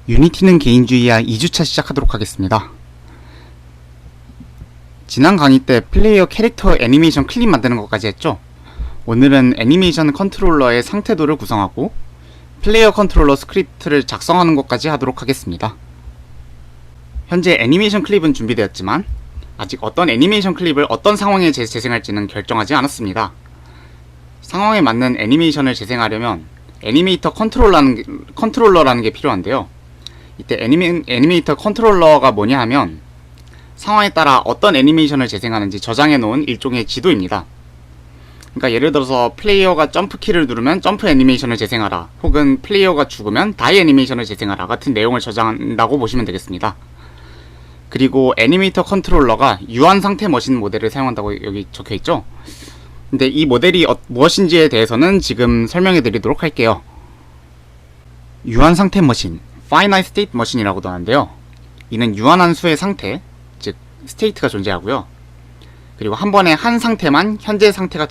유니티는 개인주의야 2주차 시작하도록 하겠습니다. 지난 강의 때 플레이어 캐릭터 애니메이션 클립 만드는 것까지 했죠. 오늘은 애니메이션 컨트롤러의 상태도를 구성하고 플레이어 컨트롤러 스크립트를 작성하는 것까지 하도록 하겠습니다. 현재 애니메이션 클립은 준비되었지만 아직 어떤 애니메이션 클립을 어떤 상황에 재생할지는 결정하지 않았습니다. 상황에 맞는 애니메이션을 재생하려면 애니메이터 컨트롤러라는 게 필요한데요. 이때 애니메이터 컨트롤러가 뭐냐 하면 상황에 따라 어떤 애니메이션을 재생하는지 저장해 놓은 일종의 지도입니다. 그러니까 예를 들어서 플레이어가 점프키를 누르면 점프 애니메이션을 재생하라, 혹은 플레이어가 죽으면 다이 애니메이션을 재생하라 같은 내용을 저장한다고 보시면 되겠습니다. 그리고 애니메이터 컨트롤러가 유한 상태 머신 모델을 사용한다고 여기 적혀있죠. 근데 이 모델이 무엇인지에 대해서는 지금 설명해 드리도록 할게요. 유한 상태 머신, Finite State Machine이라고도 하는데요. 이는 유한한 수의 상태, 즉 스테이트가 존재하고요. 그리고 한 번에 한 상태만 현재 상태가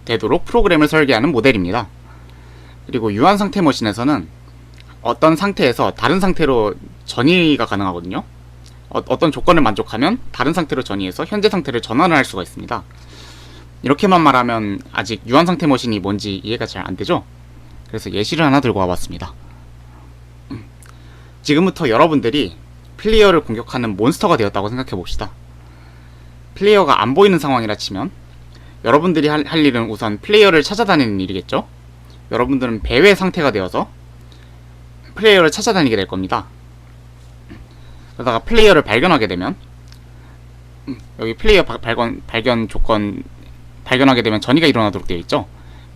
되도록 프로그램을 설계하는 모델입니다. 그리고 유한 상태 머신에서는 어떤 상태에서 다른 상태로 전이가 가능하거든요. 어떤 조건을 만족하면 다른 상태로 전이해서 현재 상태를 전환을 할 수가 있습니다. 이렇게만 말하면 아직 유한 상태 머신이 뭔지 이해가 잘 안되죠? 그래서 예시를 하나 들고 와봤습니다. 지금부터 여러분들이 플레이어를 공격하는 몬스터가 되었다고 생각해봅시다. 플레이어가 안 보이는 상황이라 치면 여러분들이 할 일은 우선 플레이어를 찾아다니는 일이겠죠? 여러분들은 배회 상태가 되어서 플레이어를 찾아다니게 될 겁니다. 그러다가 플레이어를 발견하게 되면 여기 플레이어 발견 조건 발견하게 되면 전이가 일어나도록 되어 있죠.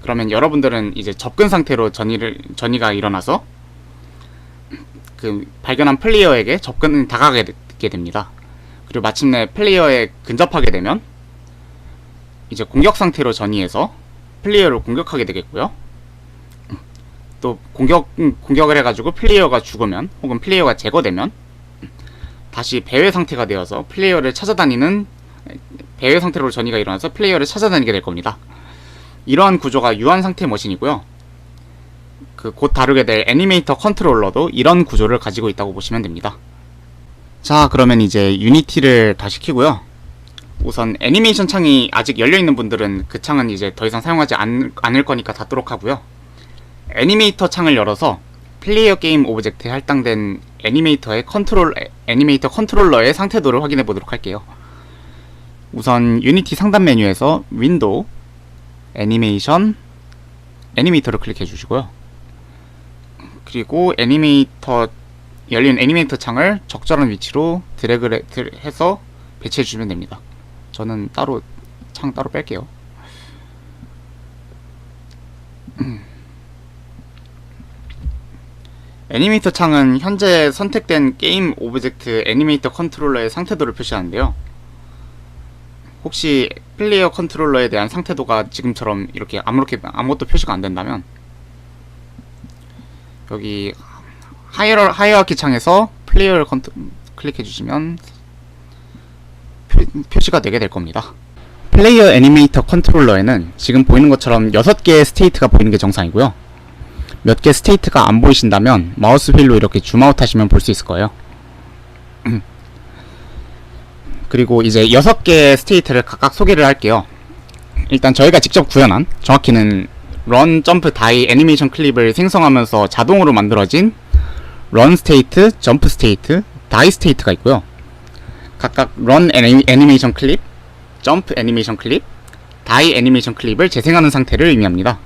그러면 여러분들은 이제 접근 상태로 전이가 일어나서 그 발견한 플레이어에게 다가가게 됩니다. 그리고 마침내 플레이어에 근접하게 되면 이제 공격 상태로 전이해서 플레이어를 공격하게 되겠고요. 또 공격을 해가지고 플레이어가 죽으면, 혹은 플레이어가 제거되면 다시 배회 상태가 되어서 배회 상태로 전이가 일어나서 플레이어를 찾아다니게 될 겁니다. 이러한 구조가 유한 상태 머신이고요. 곧 다루게 될 애니메이터 컨트롤러도 이런 구조를 가지고 있다고 보시면 됩니다. 자, 그러면 이제 유니티를 다시 켜고요. 우선 애니메이션 창이 아직 열려있는 분들은 그 창은 이제 더 이상 사용하지 않을 거니까 닫도록 하고요. 애니메이터 창을 열어서 플레이어 게임 오브젝트에 할당된 애니메이터 컨트롤러의 상태도를 확인해 보도록 할게요. 우선 유니티 상단 메뉴에서 윈도우, 애니메이터를 클릭해 주시고요. 그리고 열린 애니메이터 창을 적절한 위치로 드래그를 해서 배치해 주시면 됩니다. 저는 창 따로 뺄게요. 애니메이터 창은 현재 선택된 게임 오브젝트 애니메이터 컨트롤러의 상태도를 표시하는데요. 혹시 플레이어 컨트롤러에 대한 상태도가 지금처럼 이렇게 아무것도 표시가 안 된다면 여기 하이어라키 창에서 플레이어를 클릭해 주시면 표시가 되게 될 겁니다. 플레이어 애니메이터 컨트롤러에는 지금 보이는 것처럼 6개의 스테이트가 보이는 게 정상이고요. 몇 개 스테이트가 안 보이신다면 마우스 휠로 이렇게 줌아웃 하시면 볼 수 있을 거예요. 그리고 이제 6개의 스테이트를 각각 소개를 할게요. 일단 저희가 직접 구현한, 정확히는 run, jump, die 애니메이션 클립을 생성하면서 자동으로 만들어진 run 스테이트, jump 스테이트, die 스테이트가 있고요. 각각 run 애니메이션 클립, jump 애니메이션 클립, die 애니메이션 클립을 재생하는 상태를 의미합니다.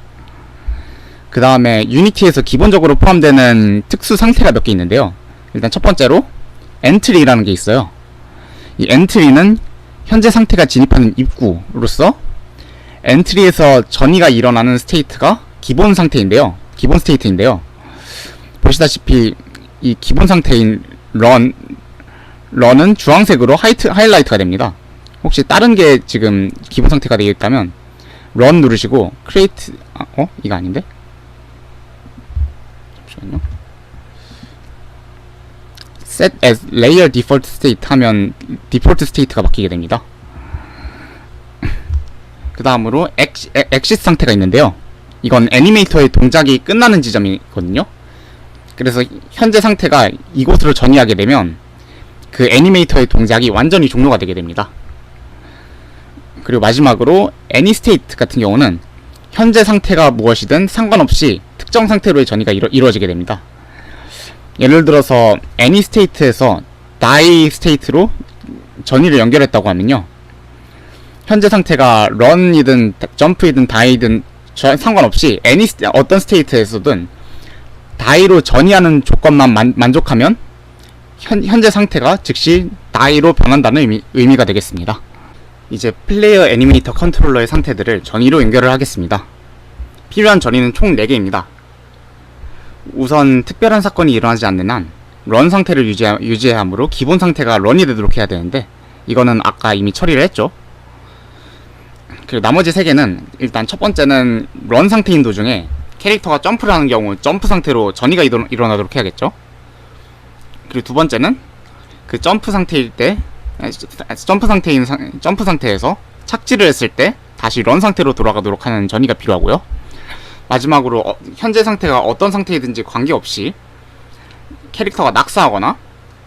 그 다음에 유니티에서 기본적으로 포함되는 특수 상태가 몇 개 있는데요. 일단 첫 번째로 엔트리라는 게 있어요. 이 엔트리는 현재 상태가 진입하는 입구로서 엔트리에서 전이가 일어나는 스테이트가 기본 스테이트인데요. 보시다시피 이 기본 상태인 런은 주황색으로 하이라이트가 됩니다. 혹시 다른 게 지금 기본 상태가 되어 있다면 런 누르시고 create 이거 아닌데? 잠시만요. set as layer default state 하면 디폴트 스테이트가 바뀌게 됩니다. 그 다음으로 exit 상태가 있는데요. 이건 애니메이터의 동작이 끝나는 지점이거든요. 그래서 현재 상태가 이곳으로 전이하게 되면 그 애니메이터의 동작이 완전히 종료가 되게 됩니다. 그리고 마지막으로 AnyState 같은 경우는 현재 상태가 무엇이든 상관없이 특정 상태로의 전이가 이루어지게 됩니다. 예를 들어서 AnyState에서 DieState로 전이를 연결했다고 하면요, 현재 상태가 run이든 jump이든 die든 상관없이 어떤 스테이트에서든 die로 전이하는 조건만 만족하면 현재 상태가 즉시 die로 변한다는 의미가 되겠습니다. 이제 플레이어 애니메이터 컨트롤러의 상태들을 전이로 연결을 하겠습니다. 필요한 전이는 총 4개입니다. 우선 특별한 사건이 일어나지 않는 한 런 상태를 유지해야 하므로 기본 상태가 런이 되도록 해야 되는데, 이거는 아까 이미 처리를 했죠. 그리고 나머지 3개는, 일단 첫 번째는 런 상태인 도중에 캐릭터가 점프를 하는 경우 점프 상태로 전이가 일어나도록 해야겠죠. 그리고 두 번째는 그 점프 상태에서 착지를 했을 때 다시 런 상태로 돌아가도록 하는 전이가 필요하고요. 마지막으로 현재 상태가 어떤 상태이든지 관계없이 캐릭터가 낙사하거나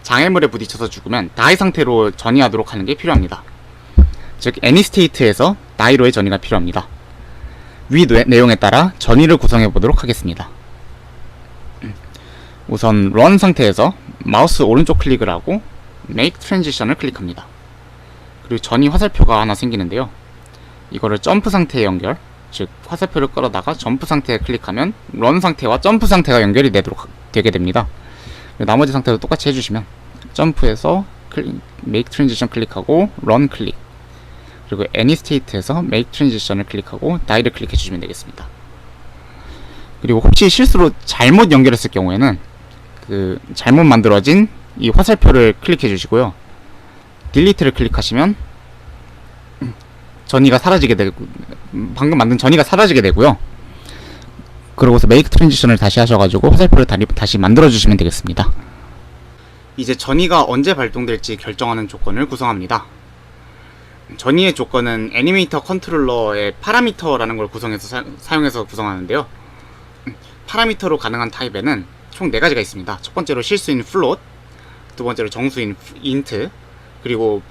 장애물에 부딪혀서 죽으면 die 상태로 전이하도록 하는 게 필요합니다. 즉 AnyState에서 die로의 전이가 필요합니다. 위 내용에 따라 전이를 구성해 보도록 하겠습니다. 우선 run 상태에서 마우스 오른쪽 클릭을 하고 make transition을 클릭합니다. 그리고 전이 화살표가 하나 생기는데요, 이거를 점프 상태에 연결, 즉 화살표를 끌어다가 점프 상태에 클릭하면 run 상태와 점프 상태가 연결이 되게 됩니다. 나머지 상태도 똑같이 해주시면 점프에서 make transition 클릭하고 run 클릭, 그리고 AnyState에서 make transition을 클릭하고 die를 클릭해 주시면 되겠습니다. 그리고 혹시 실수로 잘못 연결했을 경우에는 그 잘못 만들어진 이 화살표를 클릭해 주시고요, delete를 클릭하시면 전이가 사라지게 되고, 방금 만든 전이가 사라지게 되고요. 그러고서 make transition을 다시 하셔가지고 화살표를 다시 만들어 주시면 되겠습니다. 이제 전이가 언제 발동될지 결정하는 조건을 구성합니다. 전이의 조건은 애니메이터 컨트롤러의 파라미터라는 걸 사용해서 구성하는데요, 파라미터로 가능한 타입에는 총 4가지가 있습니다. 첫 번째로 실수인 float, 두 번째로 정수인 int, 그리고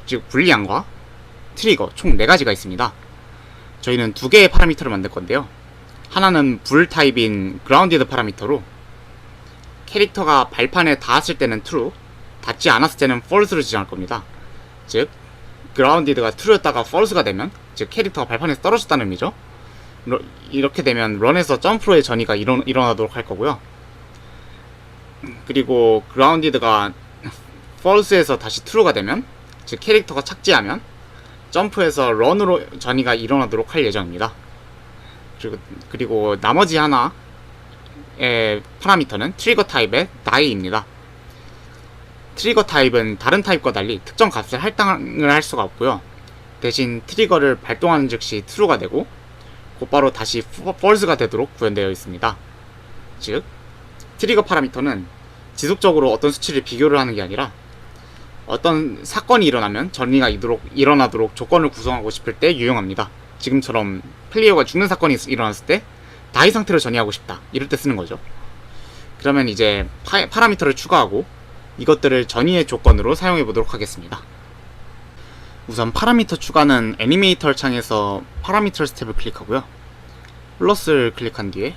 즉 불리안과 트리거, 총 4가지가 있습니다. 저희는 2개의 파라미터를 만들 건데요, 하나는 불 타입인 grounded 파라미터로 캐릭터가 발판에 닿았을 때는 true, 닿지 않았을 때는 false를 지정할 겁니다. 즉 grounded가 true였다가 false가 되면, 즉 캐릭터가 발판에서 떨어졌다는 의미죠. 이렇게 되면 run에서 점프로의 전이가 일어나도록 할 거고요. 그리고 grounded가 false에서 다시 true가 되면, 즉 캐릭터가 착지하면 점프에서 run으로 전이가 일어나도록 할 예정입니다. 그리고 나머지 하나의 파라미터는 트리거 타입의 die입니다. 트리거 타입은 다른 타입과 달리 특정 값을 할당을 할 수가 없고요, 대신 트리거를 발동하는 즉시 true가 되고 곧바로 다시 false가 되도록 구현되어 있습니다. 즉 트리거 파라미터는 지속적으로 어떤 수치를 비교를 하는 게 아니라 어떤 사건이 일어나면 전이가 일어나도록 조건을 구성하고 싶을 때 유용합니다. 지금처럼 플레이어가 죽는 사건이 일어났을 때 die 상태로 전이하고 싶다, 이럴 때 쓰는 거죠. 그러면 이제 파라미터를 추가하고 이것들을 전이의 조건으로 사용해 보도록 하겠습니다. 우선 파라미터 추가는 애니메이터 창에서 파라미터 스텝을 클릭하고요, 플러스를 클릭한 뒤에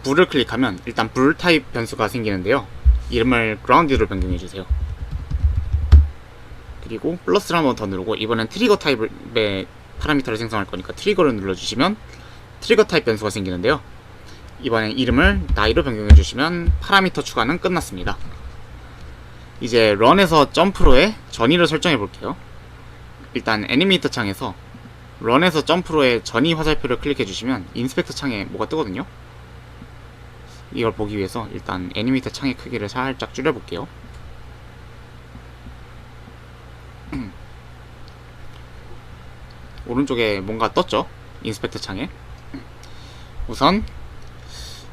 불을 클릭하면 일단 불 타입 변수가 생기는데요, 이름을 grounded로 변경해 주세요. 그리고 플러스를 한 번 더 누르고 이번엔 트리거 타입의 파라미터를 생성할 거니까 트리거를 눌러주시면 트리거 타입 변수가 생기는데요, 이번엔 이름을 die로 변경해 주시면 파라미터 추가는 끝났습니다. 이제 run에서 점프로의 전이를 설정해 볼게요. 일단 애니메이터 창에서 run에서 점프로의 전이 화살표를 클릭해 주시면 인스펙터 창에 뭐가 뜨거든요. 이걸 보기 위해서 일단 애니메이터 창의 크기를 살짝 줄여 볼게요. 오른쪽에 뭔가 떴죠? 인스펙터 창에. 우선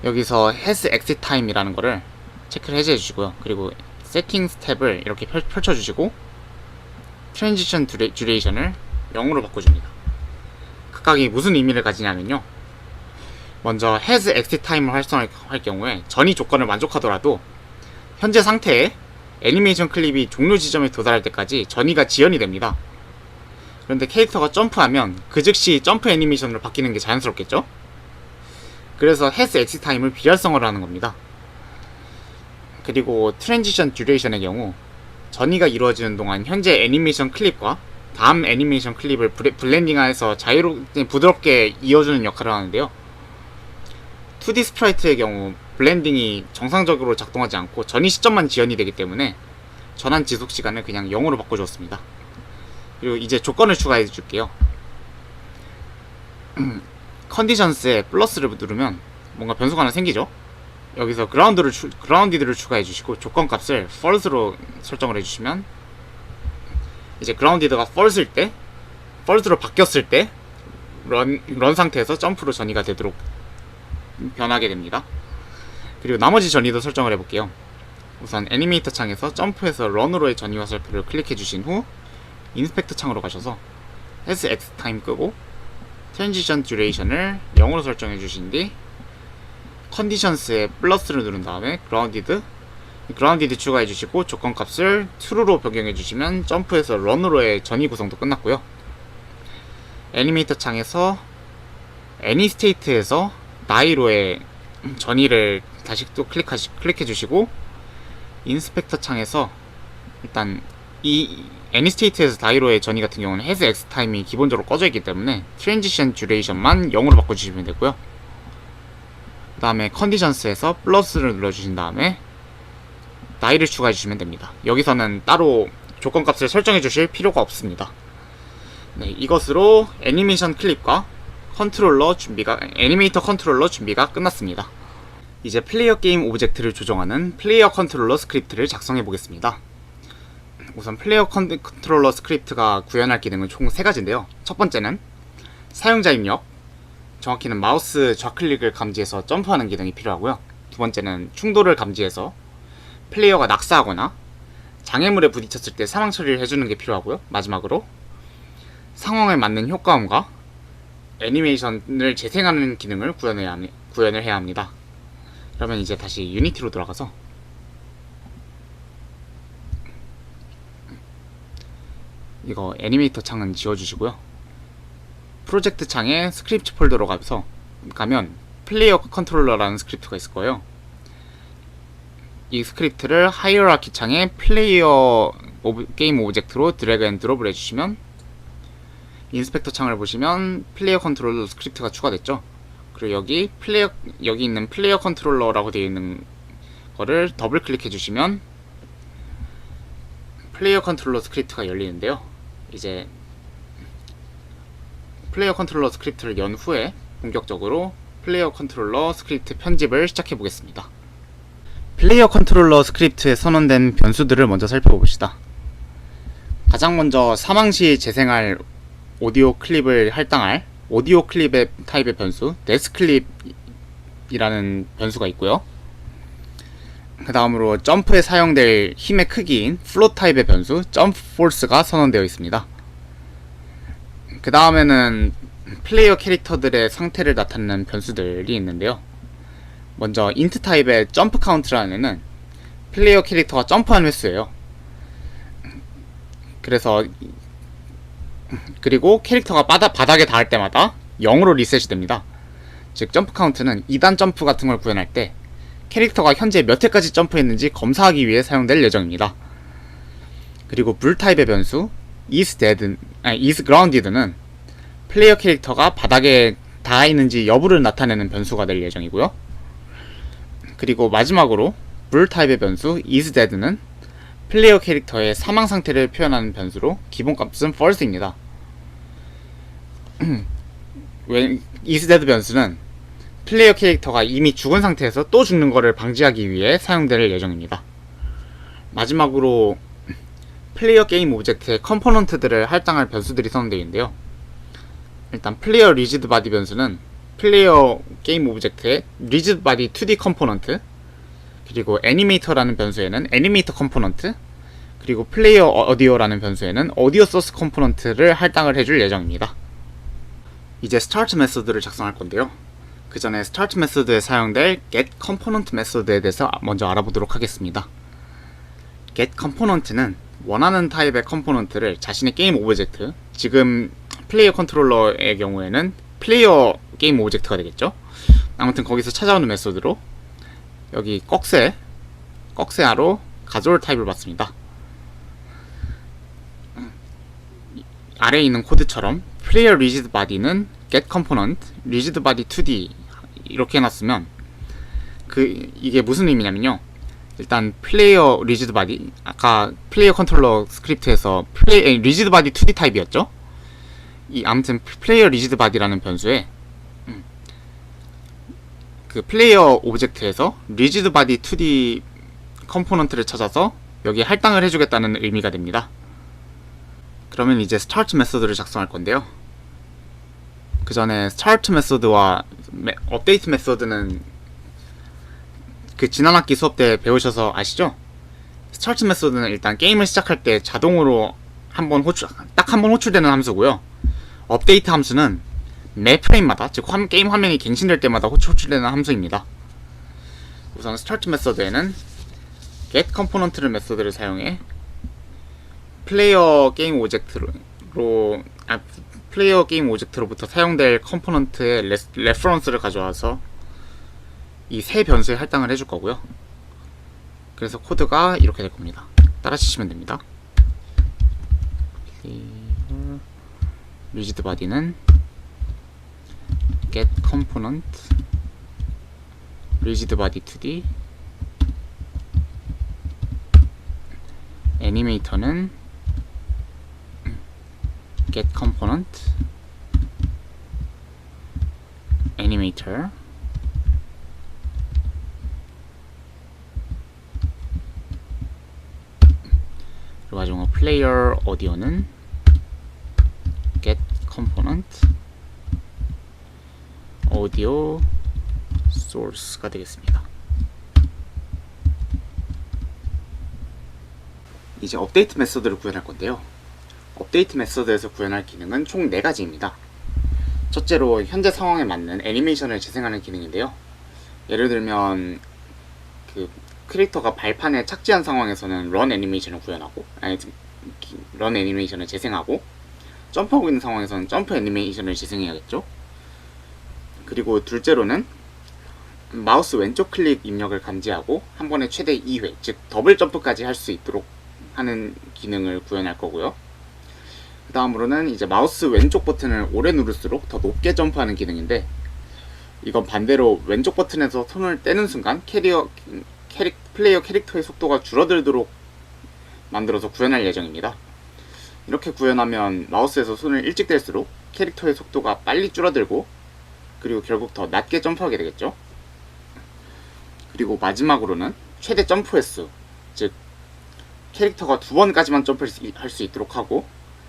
여기서 has exit time이라는 거를 체크를 해제해 주시고요, 그리고 세팅 스텝을 이렇게 펼쳐 주시고 transition duration을 0으로 바꿔줍니다. 각각이 무슨 의미를 가지냐면요, 먼저 has exit time을 활성화할 경우에 전이 조건을 만족하더라도 현재 상태에 애니메이션 클립이 종료 지점에 도달할 때까지 전이가 지연이 됩니다. 그런데 캐릭터가 점프하면 그 즉시 점프 애니메이션으로 바뀌는 게 자연스럽겠죠? 그래서 has exit time을 비활성화를 하는 겁니다. 그리고 트랜지션 듀레이션의 경우 전이가 이루어지는 동안 현재 애니메이션 클립과 다음 애니메이션 클립을 블렌딩해서 자유롭게 부드럽게 이어주는 역할을 하는데요. 2D 스프라이트의 경우 블렌딩이 정상적으로 작동하지 않고 전이 시점만 지연이 되기 때문에 전환 지속 시간을 그냥 0으로 바꿔주었습니다. 그리고 이제 조건을 추가해 줄게요. 컨디션스에 플러스를 누르면 뭔가 변수가 하나 생기죠? 여기서 그라운디드를 추가해 주시고 조건 값을 false로 설정을 해주시면 이제 그라운디드가 false로 바뀌었을 때 런 상태에서 점프로 전이가 되도록 변하게 됩니다. 그리고 나머지 전이도 설정을 해볼게요. 우선 애니메이터 창에서 점프해서 런으로의 전이 화살표를 클릭해 주신 후 인스펙터 창으로 가셔서 has exit time 끄고 트랜지션 듀레이션을 0으로 설정해 주신 뒤 컨디션스에 플러스를 누른 다음에 그라운디드 추가해 주시고 조건 값을 true로 변경해 주시면 점프해서 런으로의 전이 구성도 끝났고요. 애니메이터 창에서 애니스테이트에서 나이로의 전이를 다시 또 클릭해 주시고 인스펙터 창에서 일단 이 애니스테이트에서 다이로의 전이 같은 경우는 has exit time이 기본적으로 꺼져 있기 때문에 트랜지션 듀레이션만 0으로 바꿔주시면 되고요. 그 다음에 컨디션스에서 플러스를 눌러주신 다음에 나이를 추가해 주시면 됩니다. 여기서는 따로 조건 값을 설정해 주실 필요가 없습니다. 네, 이것으로 애니메이션 클립과 애니메이터 컨트롤러 준비가 끝났습니다. 이제 플레이어 게임 오브젝트를 조정하는 플레이어 컨트롤러 스크립트를 작성해 보겠습니다. 우선 플레이어 컨트롤러 스크립트가 구현할 기능은 총 3가지인데요. 첫 번째는 사용자 입력, 정확히는 마우스 좌클릭을 감지해서 점프하는 기능이 필요하고요. 두 번째는 충돌을 감지해서 플레이어가 낙사하거나 장애물에 부딪혔을 때 사망 처리를 해주는 게 필요하고요. 마지막으로 상황에 맞는 효과음과 애니메이션을 재생하는 기능을 구현을 해야 합니다. 그러면 이제 다시 유니티로 돌아가서 이거 애니메이터 창은 지워주시고요. 프로젝트 창에 스크립트 폴더로 가면 플레이어 컨트롤러라는 스크립트가 있을 거예요. 이 스크립트를 하이어라키 창에 플레이어 게임 오브젝트로 드래그 앤 드롭을 해주시면 인스펙터 창을 보시면 플레이어 컨트롤러 스크립트가 추가됐죠. 그리고 여기 있는 플레이어 컨트롤러라고 되어 있는 거를 더블 클릭해 주시면 플레이어 컨트롤러 스크립트가 열리는데요. 이제 플레이어 컨트롤러 스크립트를 연 후에 본격적으로 플레이어 컨트롤러 스크립트 편집을 시작해 보겠습니다. 플레이어 컨트롤러 스크립트에 선언된 변수들을 먼저 살펴봅시다. 가장 먼저 사망 시 재생할 오디오 클립을 할당할 오디오 클립의 타입의 변수 데스클립이라는 변수가 있고요. 그 다음으로 점프에 사용될 힘의 크기인 플롯 타입의 변수 점프 포스가 선언되어 있습니다. 그 다음에는 플레이어 캐릭터들의 상태를 나타내는 변수들이 있는데요. 먼저 인트 타입의 점프 카운트라는 애는 플레이어 캐릭터가 점프한 횟수예요. 그리고 캐릭터가 바닥에 닿을 때마다 0으로 리셋이 됩니다. 즉 점프 카운트는 2단 점프 같은 걸 구현할 때 캐릭터가 현재 몇 회까지 점프했는지 검사하기 위해 사용될 예정입니다. 그리고 불 타입의 변수 is grounded는 플레이어 캐릭터가 바닥에 닿아 있는지 여부를 나타내는 변수가 될 예정이고요. 그리고 마지막으로 불 타입의 변수 is dead는 플레이어 캐릭터의 사망 상태를 표현하는 변수로 기본값은 false입니다. is dead 변수는 플레이어 캐릭터가 이미 죽은 상태에서 또 죽는 것을 방지하기 위해 사용될 예정입니다. 마지막으로 플레이어 게임 오브젝트의 컴포넌트들을 할당할 변수들이 선언되어 있는데요. 일단 플레이어 리지드 바디 변수는 플레이어 게임 오브젝트의 리지드 바디 2D 컴포넌트, 그리고 애니메이터라는 변수에는 애니메이터 컴포넌트, 그리고 플레이어 어디오라는 변수에는 어디오 소스 컴포넌트를 할당을 해줄 예정입니다. 이제 스타트 메소드를 작성할 건데요. 그 전에 start 메소드에 사용될 get component 메소드에 대해서 먼저 알아보도록 하겠습니다. get component는 원하는 타입의 컴포넌트를 자신의 게임 오브젝트, 지금 플레이어 컨트롤러의 경우에는 플레이어 게임 오브젝트가 되겠죠. 아무튼 거기서 찾아오는 메소드로 여기 꺽쇠아로 가져올 타입을 받습니다. 아래에 있는 코드처럼 플레이어 rigid body는 get component rigid body 2D 이렇게 해놨으면 이게 무슨 의미냐면요. 일단 플레이어 rigid body, 아까 플레이어 컨트롤러 스크립트에서 rigid body 2D 타입이었죠. 아무튼 플레이어 rigid body라는 변수에 그 플레이어 오브젝트에서 rigid body 2D 컴포넌트를 찾아서 여기에 할당을 해주겠다는 의미가 됩니다. 그러면 이제 start 메소드를 작성할 건데요. 그 전에 start 메소드와 update 메소드는 그 지난 학기 수업 때 배우셔서 아시죠? start 메소드는 일단 게임을 시작할 때 자동으로 딱 한 번 호출되는 함수고요. update 함수는 매 프레임마다, 즉 게임 화면이 갱신될 때마다 호출되는 함수입니다. 우선 start 메소드에는 get component를 메소드를 사용해 플레이어 게임 오브젝트로부터 사용될 컴포넌트의 레퍼런스를 가져와서 이 세 변수에 할당을 해줄 거고요. 그래서 코드가 이렇게 될 겁니다. 따라치시면 됩니다. rigid body는 get component rigid body 2D, 애니메이터는 get component animator, 그리고 마지막으로 player audio는 get component audio source가 되겠습니다. 이제 업데이트 메소드를 구현할 건데요. 업데이트 메소드에서 구현할 기능은 총 4가지입니다. 첫째로 현재 상황에 맞는 애니메이션을 재생하는 기능인데요. 예를 들면 그 캐릭터가 발판에 착지한 상황에서는 런 애니메이션을 재생하고, 점프하고 있는 상황에서는 점프 애니메이션을 재생해야겠죠. 그리고 둘째로는 마우스 왼쪽 클릭 입력을 감지하고 한 번에 최대 2회, 즉 더블 점프까지 할 수 있도록 하는 기능을 구현할 거고요. 그 다음으로는 이제 마우스 왼쪽 버튼을 오래 누를수록 더 높게 점프하는 기능인데, 이건 반대로 왼쪽 버튼에서 손을 떼는 순간 플레이어 캐릭터의 속도가 줄어들도록 만들어서 구현할 예정입니다. 이렇게 구현하면 마우스에서 손을 일찍 뗄수록 캐릭터의 속도가 빨리 줄어들고, 그리고 결국 더 낮게 점프하게 되겠죠. 그리고 마지막으로는 최대 점프 횟수, 즉 캐릭터가 2번까지만 점프할 수 있도록 하고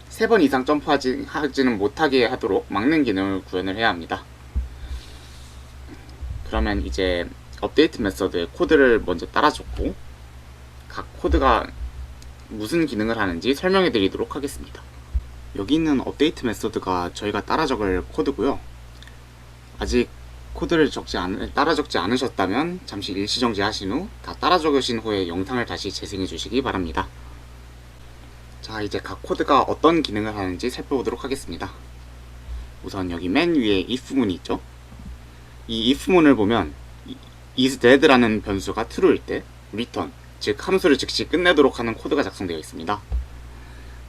3번 이상 점프하지는 못하게 하도록 막는 기능을 구현을 해야 합니다. 그러면 이제 업데이트 메소드의 코드를 먼저 따라줬고, 각 코드가 무슨 기능을 하는지 설명해 드리도록 하겠습니다. 여기 있는 업데이트 메소드가 저희가 따라 적을 코드고요. 아직 코드를 따라 적지 않으셨다면 잠시 일시정지 하신 후 다 따라 적으신 후에 영상을 다시 재생해 주시기 바랍니다. 자, 이제 각 코드가 어떤 기능을 하는지 살펴보도록 하겠습니다. 우선 여기 맨 위에 if문이 있죠. 이 if문을 보면 is dead라는 변수가 true일 때 return, 즉 함수를 즉시 끝내도록 하는 코드가 작성되어 있습니다.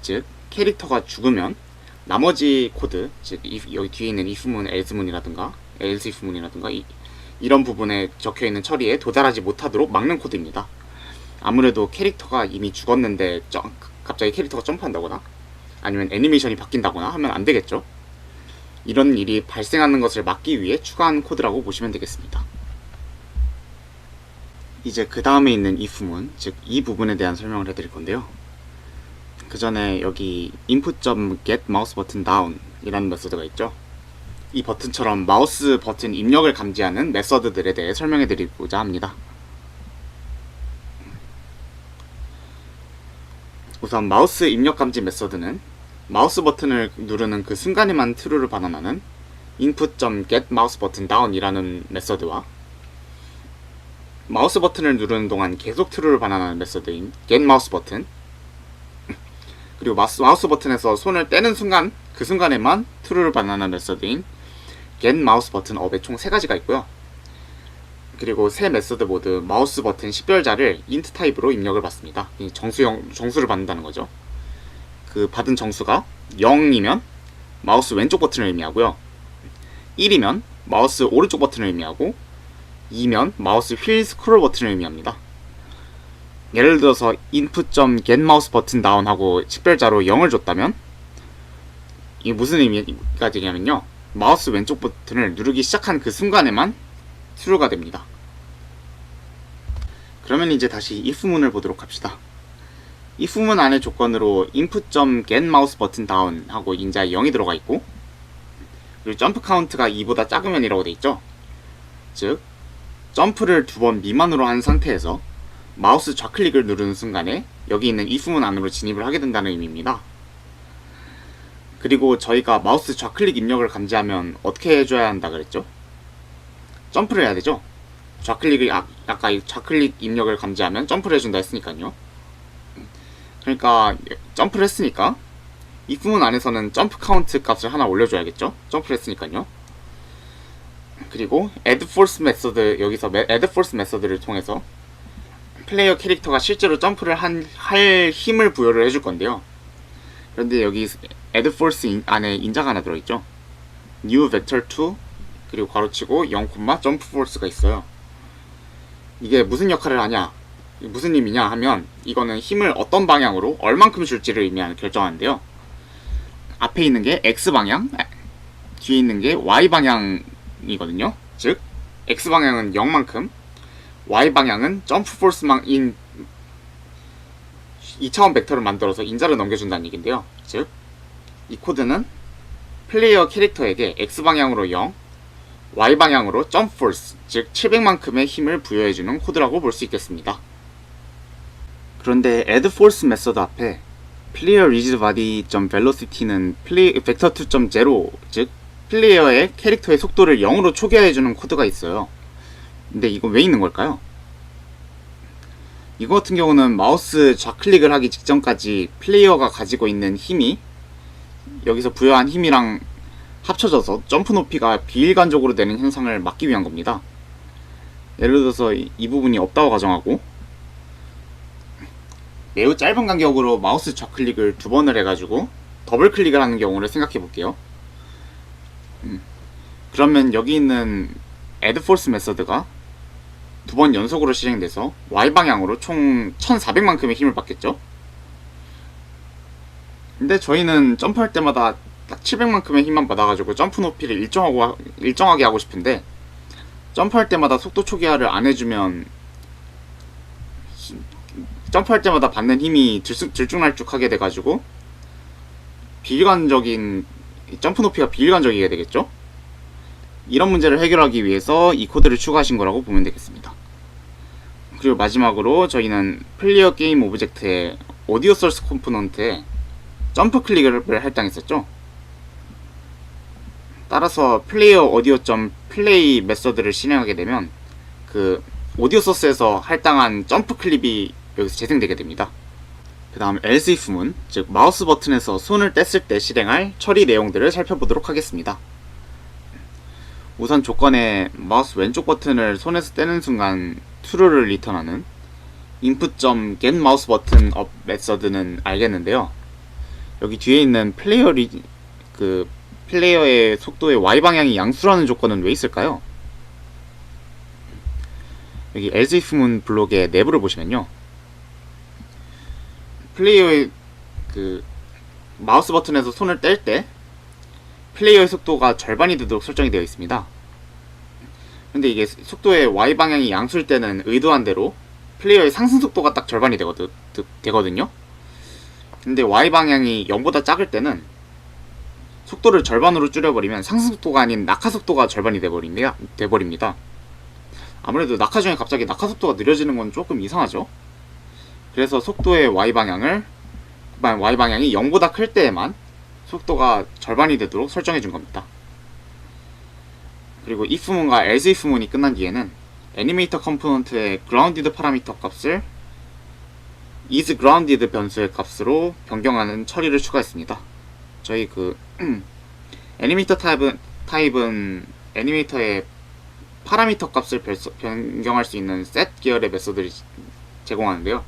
즉 캐릭터가 죽으면 나머지 코드, 즉 여기 뒤에 있는 if문, else문이라든가 else if문이라든가 이런 부분에 적혀있는 처리에 도달하지 못하도록 막는 코드입니다. 아무래도 캐릭터가 이미 죽었는데 갑자기 캐릭터가 점프한다거나 아니면 애니메이션이 바뀐다거나 하면 안 되겠죠. 이런 일이 발생하는 것을 막기 위해 추가한 코드라고 보시면 되겠습니다. 이제 그 다음에 있는 if문, 즉 이 부분에 대한 설명을 해드릴 건데요. 그 전에 여기 input.get mouse button down 이라는 메소드가 있죠. 이 버튼처럼 마우스 버튼 입력을 감지하는 메서드들에 대해 설명해 드리고자 합니다. 우선 마우스 입력 감지 메서드는 마우스 버튼을 누르는 그 순간에만 true를 반환하는 input.getMouseButtonDown 이라는 메서드와 마우스 버튼을 누르는 동안 계속 true를 반환하는 메서드인 getMouseButton, 그리고 마우스 버튼에서 손을 떼는 순간 그 순간에만 true를 반환하는 메서드인 getMouseButtonUp의 총 3가지가 있고요. 그리고 세 메서드 모두 마우스 버튼 식별자를 int 타입으로 입력을 받습니다. 정수를 받는다는 거죠. 그 받은 정수가 0이면 마우스 왼쪽 버튼을 의미하고요. 1이면 마우스 오른쪽 버튼을 의미하고 2면 마우스 휠 스크롤 버튼을 의미합니다. 예를 들어서 input.getMouseButtonDown 하고 식별자로 0을 줬다면 이게 무슨 의미가 되냐면요, 마우스 왼쪽 버튼을 누르기 시작한 그 순간에만 true가 됩니다. 그러면 이제 다시 if문을 보도록 합시다. if문 안의 조건으로 input.getMouseButtonDown 하고 인자 0이 들어가 있고, 그리고 점프 카운트가 2보다 작으면 이라고 돼 있죠. 즉 점프를 2번 미만으로 한 상태에서 마우스 좌클릭을 누르는 순간에 여기 있는 if문 안으로 진입을 하게 된다는 의미입니다. 그리고 저희가 마우스 좌클릭 입력을 감지하면 어떻게 해줘야 한다 그랬죠? 점프를 해야 되죠. 아까 좌클릭 입력을 감지하면 점프를 해준다 했으니까요. 그러니까 점프를 했으니까 if문 안에서는 점프 카운트 값을 하나 올려줘야겠죠. 점프를 했으니까요. 그리고 addForce 메서드, 여기서 addForce 메서드를 통해서 플레이어 캐릭터가 실제로 점프를 할 힘을 부여를 해줄 건데요. 그런데 여기 addForce 안에 인자가 하나 들어있죠. new vector2 그리고 괄호치고 0, 점프 force가 있어요. 이게 무슨 역할을 하냐, 무슨 의미냐 하면 이거는 힘을 어떤 방향으로 얼만큼 줄지를 의미하는 결정하는데요. 앞에 있는 게 X방향, 뒤에 있는 게 Y방향이거든요. 즉 X방향은 0만큼, Y방향은 점프 포스인 2차원 벡터를 만들어서 인자를 넘겨준다는 얘기인데요. 즉 이 코드는 플레이어 캐릭터에게 X방향으로 0, Y방향으로 점프 포스, 즉 700만큼의 힘을 부여해주는 코드라고 볼 수 있겠습니다. 그런데 addForce 메서드 앞에 playerRigidBody.velocity는 vector2.0, 즉 플레이어의 캐릭터의 속도를 0으로 초기화해주는 코드가 있어요. 근데 이거 왜 있는 걸까요? 이거 같은 경우는 마우스 좌클릭을 하기 직전까지 플레이어가 가지고 있는 힘이 여기서 부여한 힘이랑 합쳐져서 점프 높이가 비일관적으로 되는 현상을 막기 위한 겁니다. 예를 들어서 이 부분이 없다고 가정하고 매우 짧은 간격으로 마우스 좌클릭을 2번을 해가지고 더블 클릭을 하는 경우를 생각해 볼게요. 그러면 여기 있는 addForce 메서드가 2번 연속으로 실행돼서 Y방향으로 총 1400만큼의 힘을 받겠죠? 근데 저희는 점프할 때마다 딱 700만큼의 힘만 받아가지고 점프 높이를 일정하게 하고 싶은데, 점프할 때마다 속도 초기화를 안 해주면 점프할 때마다 받는 힘이 들쭉날쭉하게 돼가지고 비일관적인 점프 높이가 비일관적이게 되겠죠? 이런 문제를 해결하기 위해서 이 코드를 추가하신 거라고 보면 되겠습니다. 그리고 마지막으로 저희는 플레이어 게임 오브젝트의 오디오 소스 컴포넌트에 점프 클릭을 할당했었죠. 따라서 플레이어 오디오.play 메서드를 실행하게 되면 그 오디오 소스에서 할당한 점프 클립이 여기서 재생되게 됩니다. 그 다음 else if문, 즉 마우스 버튼에서 손을 뗐을 때 실행할 처리 내용들을 살펴보도록 하겠습니다. 우선 조건에 마우스 왼쪽 버튼을 손에서 떼는 순간 true를 리턴하는 input.getMouseButtonUp 메서드는 알겠는데요. 여기 뒤에 있는 플레이어의 속도의 Y방향이 양수라는 조건은 왜 있을까요? 여기 else if문 블록의 내부를 보시면요, 플레이어의 마우스 버튼에서 손을 뗄 때 플레이어의 속도가 절반이 되도록 설정이 되어 있습니다. 근데 이게 속도의 Y방향이 양수일 때는 의도한 대로 플레이어의 상승 속도가 딱 절반이 되거든요. 근데 Y방향이 0보다 작을 때는 속도를 절반으로 줄여버리면 상승 속도가 아닌 낙하 속도가 절반이 돼버립니다. 아무래도 낙하 중에 갑자기 낙하 속도가 느려지는 건 조금 이상하죠. 그래서 속도의 Y방향이 0보다 클 때에만 속도가 절반이 되도록 설정해 준 겁니다. 그리고 if문과 else if문이 끝난 뒤에는 애니메이터 컴포넌트의 grounded 파라미터 값을 is grounded 변수의 값으로 변경하는 처리를 추가했습니다. 저희 애니메이터 타입은 애니메이터의 파라미터 값을 변경할 수 있는 set 계열의 메소드를 제공하는데요.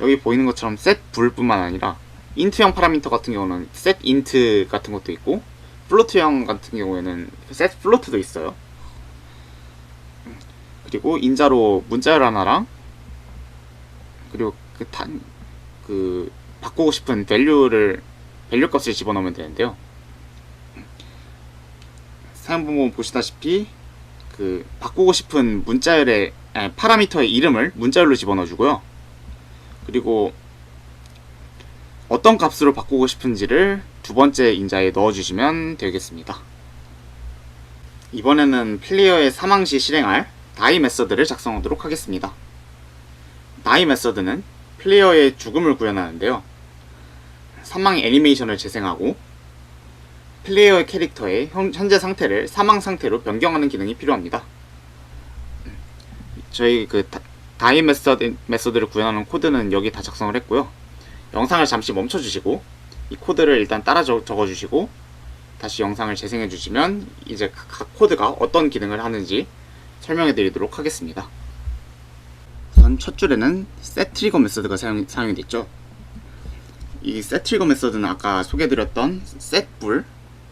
여기 보이는 것처럼 set 불뿐만 아니라 int형 파라미터 같은 경우는 set int 같은 것도 있고 float형 같은 경우에는 set float도 있어요. 그리고 인자로 문자열 하나랑 그리고 바꾸고 싶은 밸류 값을 집어넣으면 되는데요. 사용 방법 보시다시피 바꾸고 싶은 파라미터의 이름을 문자열로 집어넣어주고요. 그리고 어떤 값으로 바꾸고 싶은지를 두 번째 인자에 넣어주시면 되겠습니다. 이번에는 플레이어의 사망 시 실행할 die 메서드를 작성하도록 하겠습니다. die 메서드는 플레이어의 죽음을 구현하는데요. 사망 애니메이션을 재생하고 플레이어의 캐릭터의 현재 상태를 사망 상태로 변경하는 기능이 필요합니다. 저희 die 메서드를 구현하는 코드는 여기 다 작성을 했고요. 영상을 잠시 멈춰주시고 이 코드를 일단 따라 적어주시고 다시 영상을 재생해 주시면 이제 각 코드가 어떤 기능을 하는지 설명해 드리도록 하겠습니다. 우선 첫 줄에는 setTrigger 메서드가 사용이 됐죠. 이 setTrigger 메서드는 아까 소개해드렸던 setBool,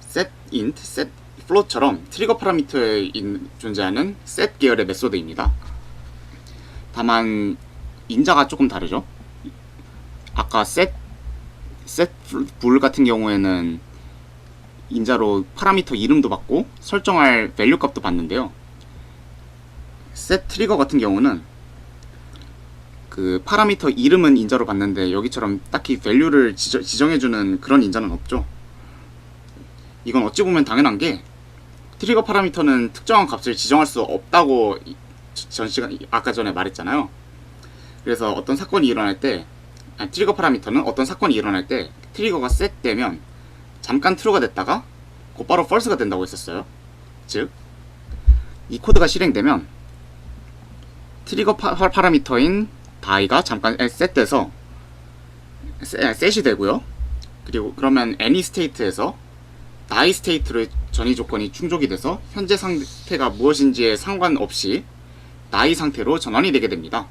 setInt, setFloat처럼 트리거 파라미터에 존재하는 set 계열의 메소드입니다. 다만 인자가 조금 다르죠. 아까 setBool 같은 경우에는 인자로 파라미터 이름도 받고 설정할 밸류 값도 받는데요. setTrigger 같은 경우는 파라미터 이름은 인자로 받는데 여기처럼 딱히 밸류를 지정해주는 그런 인자는 없죠. 이건 어찌 보면 당연한 게 트리거 파라미터는 특정한 값을 지정할 수 없다고 아까 전에 말했잖아요. 그래서 어떤 사건이 일어날 때 트리거 파라미터는 어떤 사건이 일어날 때 트리거가 셋되면 잠깐 true가 됐다가 곧바로 false가 된다고 했었어요. 즉 이 코드가 실행되면 트리거 파라미터인 die가 잠깐 셋돼서 셋이 되고요. 그리고 그러면 any state에서 die state로 전이 조건이 충족이 돼서 현재 상태가 무엇인지에 상관없이 die 상태로 전환이 되게 됩니다.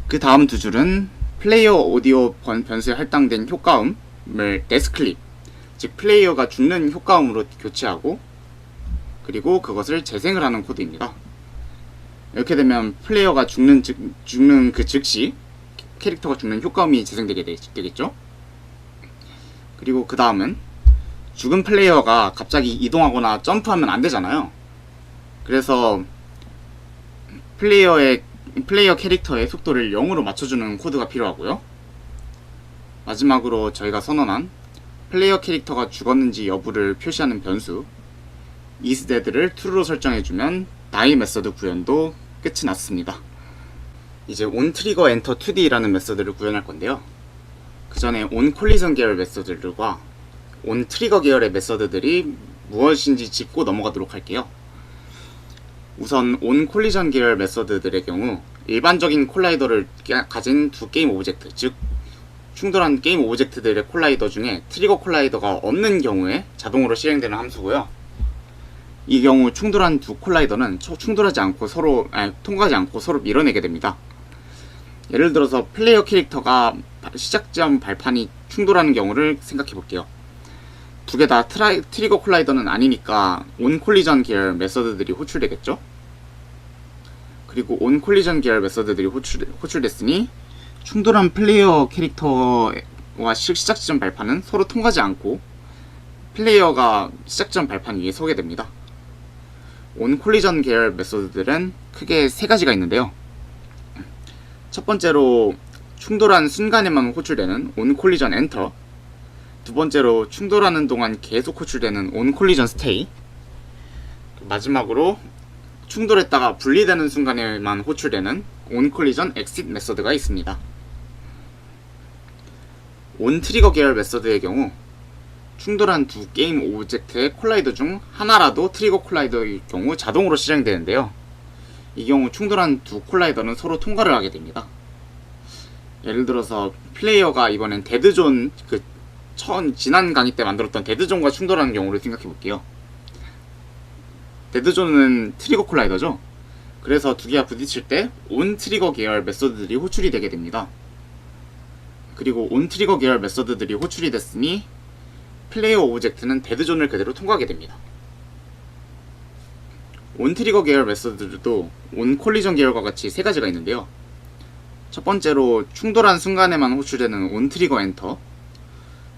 그 다음 두 줄은 플레이어 오디오 변수에 할당된 효과음을 데스클립, 즉 플레이어가 죽는 효과음으로 교체하고 그리고 그것을 재생을 하는 코드입니다. 이렇게 되면 플레이어가 죽는 그 즉시 캐릭터가 죽는 효과음이 재생되게 되겠죠. 그리고 그 다음은 죽은 플레이어가 갑자기 이동하거나 점프하면 안 되잖아요. 그래서 플레이어 캐릭터의 속도를 0으로 맞춰주는 코드가 필요하고요. 마지막으로 저희가 선언한 플레이어 캐릭터가 죽었는지 여부를 표시하는 변수 isDead를 true로 설정해주면 die 메서드 구현도 끝이 났습니다. 이제 onTriggerEnter2D라는 메서드를 구현할 건데요. 그 전에 onCollision 계열 메서드들과 onTrigger 계열의 메서드들이 무엇인지 짚고 넘어가도록 할게요. 우선 onCollision 계열 메서드들의 경우 일반적인 콜라이더를 가진 두 게임 오브젝트, 즉 충돌한 게임 오브젝트들의 콜라이더 중에 트리거 콜라이더가 없는 경우에 자동으로 실행되는 함수고요. 이 경우 충돌한 두 콜라이더는 통과하지 않고 서로 밀어내게 됩니다. 예를 들어서 플레이어 캐릭터가 시작점 발판이 충돌하는 경우를 생각해 볼게요. 두 개 다 트리거 콜라이더는 아니니까 onCollision 계열 메서드들이 호출되겠죠. 그리고 onCollision 계열 메서드들이 호출됐으니 충돌한 플레이어 캐릭터와 시작 지점 발판은 서로 통과하지 않고 플레이어가 시작 지점 발판 위에 서게 됩니다. onCollision 계열 메서드들은 크게 세 가지가 있는데요. 첫 번째로 충돌한 순간에만 호출되는 onCollision Enter, 두 번째로 충돌하는 동안 계속 호출되는 onCollision Stay, 마지막으로 충돌했다가 분리되는 순간에만 호출되는 onCollision Exit 메서드가 있습니다. onTrigger 계열 메서드의 경우 충돌한 두 게임 오브젝트의 콜라이더 중 하나라도 트리거 콜라이더일 경우 자동으로 실행되는데요. 이 경우 충돌한 두 콜라이더는 서로 통과를 하게 됩니다. 예를 들어서 플레이어가 이번엔 데드존, 지난 강의 때 만들었던 데드존과 충돌하는 경우를 생각해 볼게요. 데드존은 트리거 콜라이더죠. 그래서 두 개가 부딪힐 때 온 트리거 계열 메서드들이 호출이 되게 됩니다. 그리고 온 트리거 계열 메서드들이 호출이 됐으니 플레이어 오브젝트는 데드존을 그대로 통과하게 됩니다. 온 트리거 계열 메서드들도 온 콜리전 계열과 같이 세 가지가 있는데요. 첫 번째로 충돌한 순간에만 호출되는 온 트리거 엔터,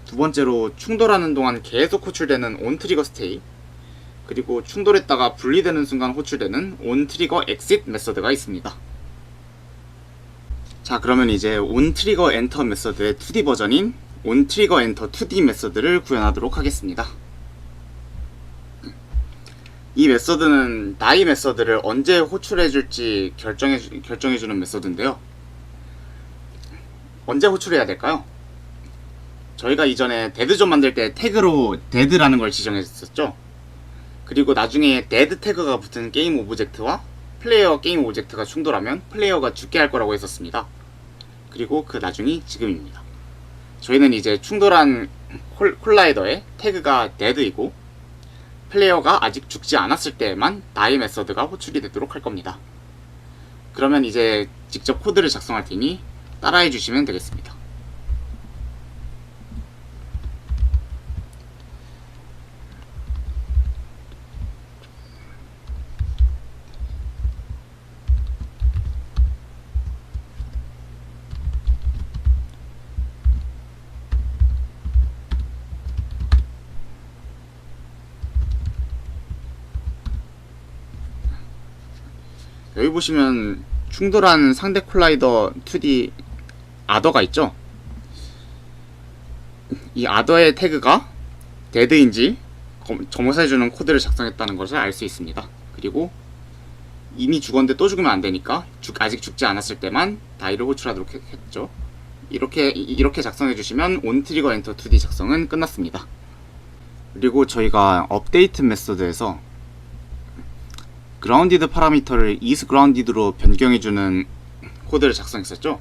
두 번째로 충돌하는 동안 계속 호출되는 온 트리거 스테이, 그리고 충돌했다가 분리되는 순간 호출되는 온 트리거 엑싯 메서드가 있습니다. 자, 그러면 이제 온 트리거 엔터 메서드의 2D 버전인 온 트리거 엔터 2D 메서드를 구현하도록 하겠습니다. 이 메서드는 나이 메서드를 언제 호출해줄지 결정해주는 메서드인데요. 언제 호출해야 될까요? 저희가 이전에 데드존 만들 때 태그로 데드라는 걸 지정했었죠. 그리고 나중에 데드 태그가 붙은 게임 오브젝트와 플레이어 게임 오브젝트가 충돌하면 플레이어가 죽게 할 거라고 했었습니다. 그리고 그 나중이 지금입니다. 저희는 이제 충돌한 콜라이더의 태그가 데드이고 플레이어가 아직 죽지 않았을 때에만 die 메서드가 호출이 되도록 할 겁니다. 그러면 이제 직접 코드를 작성할 테니 따라해 주시면 되겠습니다. 여기 보시면 충돌한 상대 콜라이더 2D 아더가 있죠. 이 아더의 태그가 데드인지 점호해주는 코드를 작성했다는 것을 알 수 있습니다. 그리고 이미 죽었는데 또 죽으면 안 되니까 아직 죽지 않았을 때만 다이를 호출하도록 했죠. 이렇게 작성해 주시면 온 트리거 엔터 2D 작성은 끝났습니다. 그리고 저희가 업데이트 메서드에서 그라운디드 파라미터를 is grounded로 변경해주는 코드를 작성했었죠.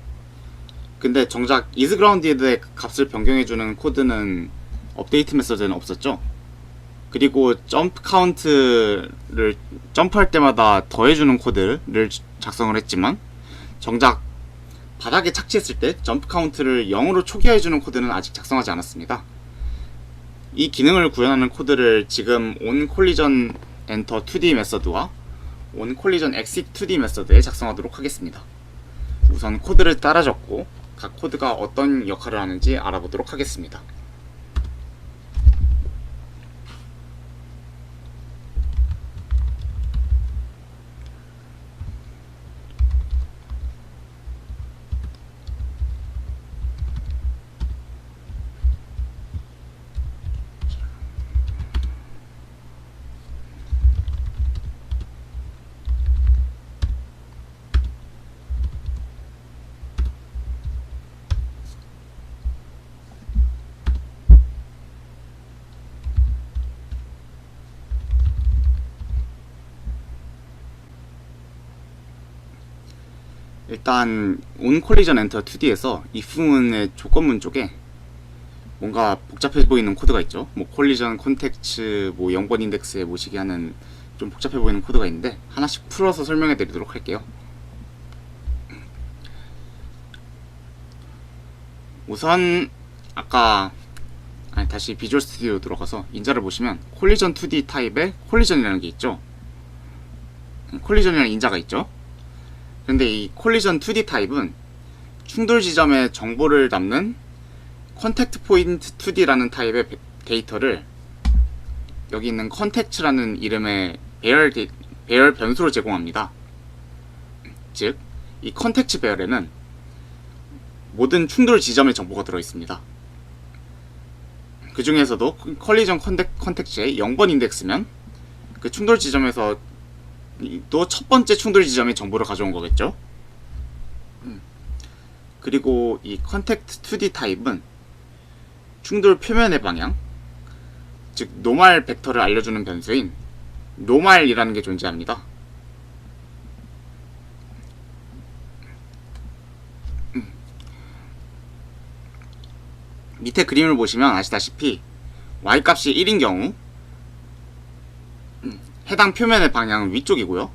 근데 정작 is grounded의 값을 변경해주는 코드는 업데이트 메서드에는 없었죠. 그리고 점프 카운트를 점프할 때마다 더해주는 코드를 작성을 했지만 정작 바닥에 착지했을 때 점프 카운트를 0으로 초기화해주는 코드는 아직 작성하지 않았습니다. 이 기능을 구현하는 코드를 지금 on collision enter 2D 메서드와 on collision exit 2D 메서드에 작성하도록 하겠습니다. 우선 코드를 따라 적고 각 코드가 어떤 역할을 하는지 알아보도록 하겠습니다. 일단 on collision enter 2D에서 if문의 조건문 쪽에 뭔가 복잡해 보이는 코드가 있죠. 뭐 collision context, 뭐 0번 인덱스에 모시게 하는 좀 복잡해 보이는 코드가 있는데 하나씩 풀어서 설명해 드리도록 할게요. 우선 다시 비주얼 스튜디오 들어가서 인자를 보시면 collision 2D 타입에 collision이라는 게 있죠. collision이라는 인자가 있죠. 근데 이 콜리전 2D 타입은 충돌 지점에 정보를 담는 컨택트 포인트 2D라는 타입의 데이터를 여기 있는 컨택트라는 이름의 배열 변수로 제공합니다. 즉, 이 컨택트 배열에는 모든 충돌 지점의 정보가 들어있습니다. 그 중에서도 콜리전 컨택트의 0번 인덱스면 그 충돌 지점에서 또 첫 번째 충돌 지점의 정보를 가져온 거겠죠. 그리고 이 컨택트 2D 타입은 충돌 표면의 방향, 즉 노말 벡터를 알려주는 변수인 노말이라는 게 존재합니다. 밑에 그림을 보시면 아시다시피 y값이 1인 경우 해당 표면의 방향은 위쪽이고요.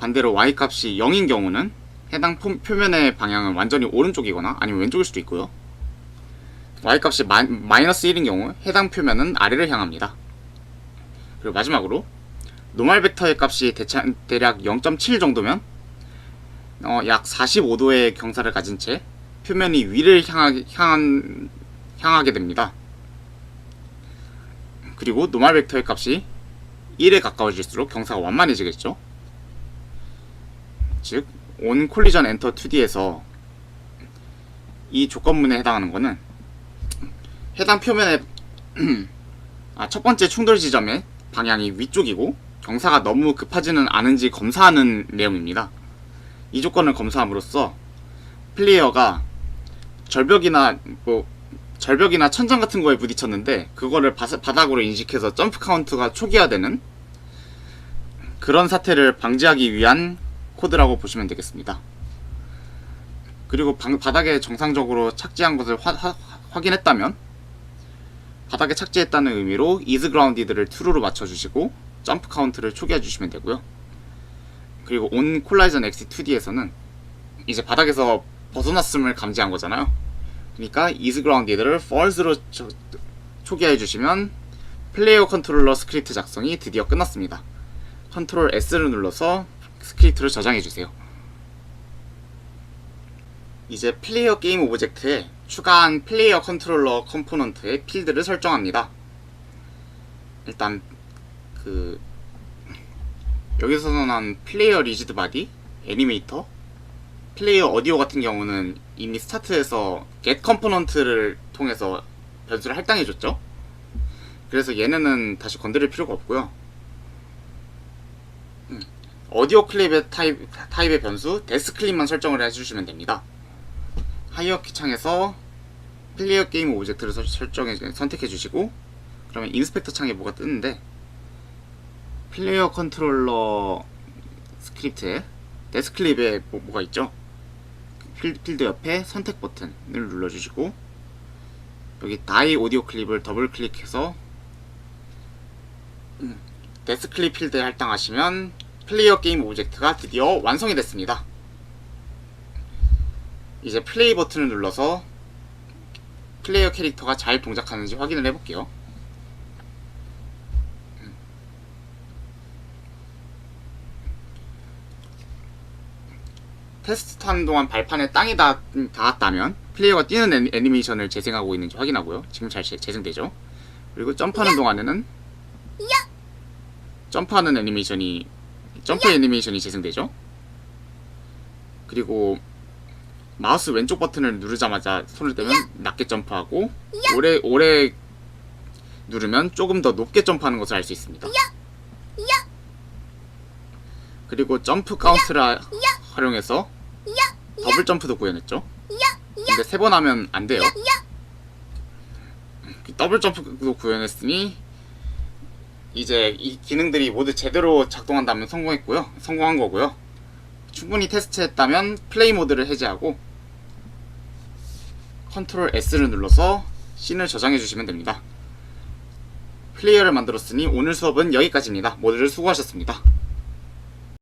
반대로 y값이 0인 경우는 해당 표면의 방향은 완전히 오른쪽이거나 아니면 왼쪽일 수도 있고요. y값이 마이너스 1인 경우 해당 표면은 아래를 향합니다. 그리고 마지막으로 노말 벡터의 값이 대략 0.7 정도면 약 45도의 경사를 가진 채 표면이 위를 향하게 됩니다. 그리고 노말 벡터의 값이 1에 가까워질수록 경사가 완만해지겠죠. 즉 on collision enter 2D에서 이 조건문에 해당하는 것은 해당 표면의 첫 번째 충돌 지점의 방향이 위쪽이고 경사가 너무 급하지는 않은지 검사하는 내용입니다. 이 조건을 검사함으로써 플레이어가 절벽이나 천장 같은 거에 부딪혔는데 그거를 바닥으로 인식해서 점프 카운트가 초기화되는 그런 사태를 방지하기 위한 코드라고 보시면 되겠습니다. 그리고 바닥에 정상적으로 착지한 것을 확인했다면 바닥에 착지했다는 의미로 is grounded를 true로 맞춰주시고 점프 카운트를 초기화 주시면 되고요. 그리고 on collision exit 2D에서는 이제 바닥에서 벗어났음을 감지한 거잖아요. 그러니까 is grounded를 false로 초기화해 주시면 플레이어 컨트롤러 스크립트 작성이 드디어 끝났습니다. 컨트롤 S를 눌러서 스크립트를 저장해 주세요. 이제 플레이어 게임 오브젝트에 추가한 플레이어 컨트롤러 컴포넌트의 필드를 설정합니다. 일단 여기서 선언한 플레이어 리지드 바디, 애니메이터, 플레이어 오디오 같은 경우는 이미 스타트에서 get 컴포넌트를 통해서 변수를 할당해줬죠. 그래서 얘네는 다시 건드릴 필요가 없고요. 오디오 클립의 타입의 변수 데스 클립만 설정을 해주시면 됩니다. 하이어키 창에서 플레이어 게임 오브젝트를 선택해 주시고 그러면 인스펙터 창에 뭐가 뜨는데 플레이어 컨트롤러 스크립트에 데스 클립에 뭐가 있죠? 필드 옆에 선택 버튼을 눌러주시고 여기 다이 오디오 클립을 더블 클릭해서 데스 클립 필드에 할당하시면 플레이어 게임 오브젝트가 드디어 완성이 됐습니다. 이제 플레이 버튼을 눌러서 플레이어 캐릭터가 잘 동작하는지 확인을 해볼게요. 테스트 하는 동안 발판에 땅이 닿았다면 플레이어가 뛰는 애니메이션을 재생하고 있는지 확인하고요. 지금 잘 재생되죠. 그리고 점프하는 동안에는 점프하는 애니메이션이 점프 애니메이션이 재생되죠. 그리고 마우스 왼쪽 버튼을 누르자마자 손을 떼면 낮게 점프하고 오래 누르면 조금 더 높게 점프하는 것을 알 수 있습니다. 그리고 점프 카운트를 활용해서 더블 점프도 구현했죠. 근데 3번 하면 안 돼요. 더블 점프도 구현했으니 이제 이 기능들이 모두 제대로 작동한다면 성공한 거고요. 충분히 테스트했다면 플레이 모드를 해제하고 컨트롤 S를 눌러서 씬을 저장해 주시면 됩니다. 플레이어를 만들었으니 오늘 수업은 여기까지입니다. 모두들 수고하셨습니다.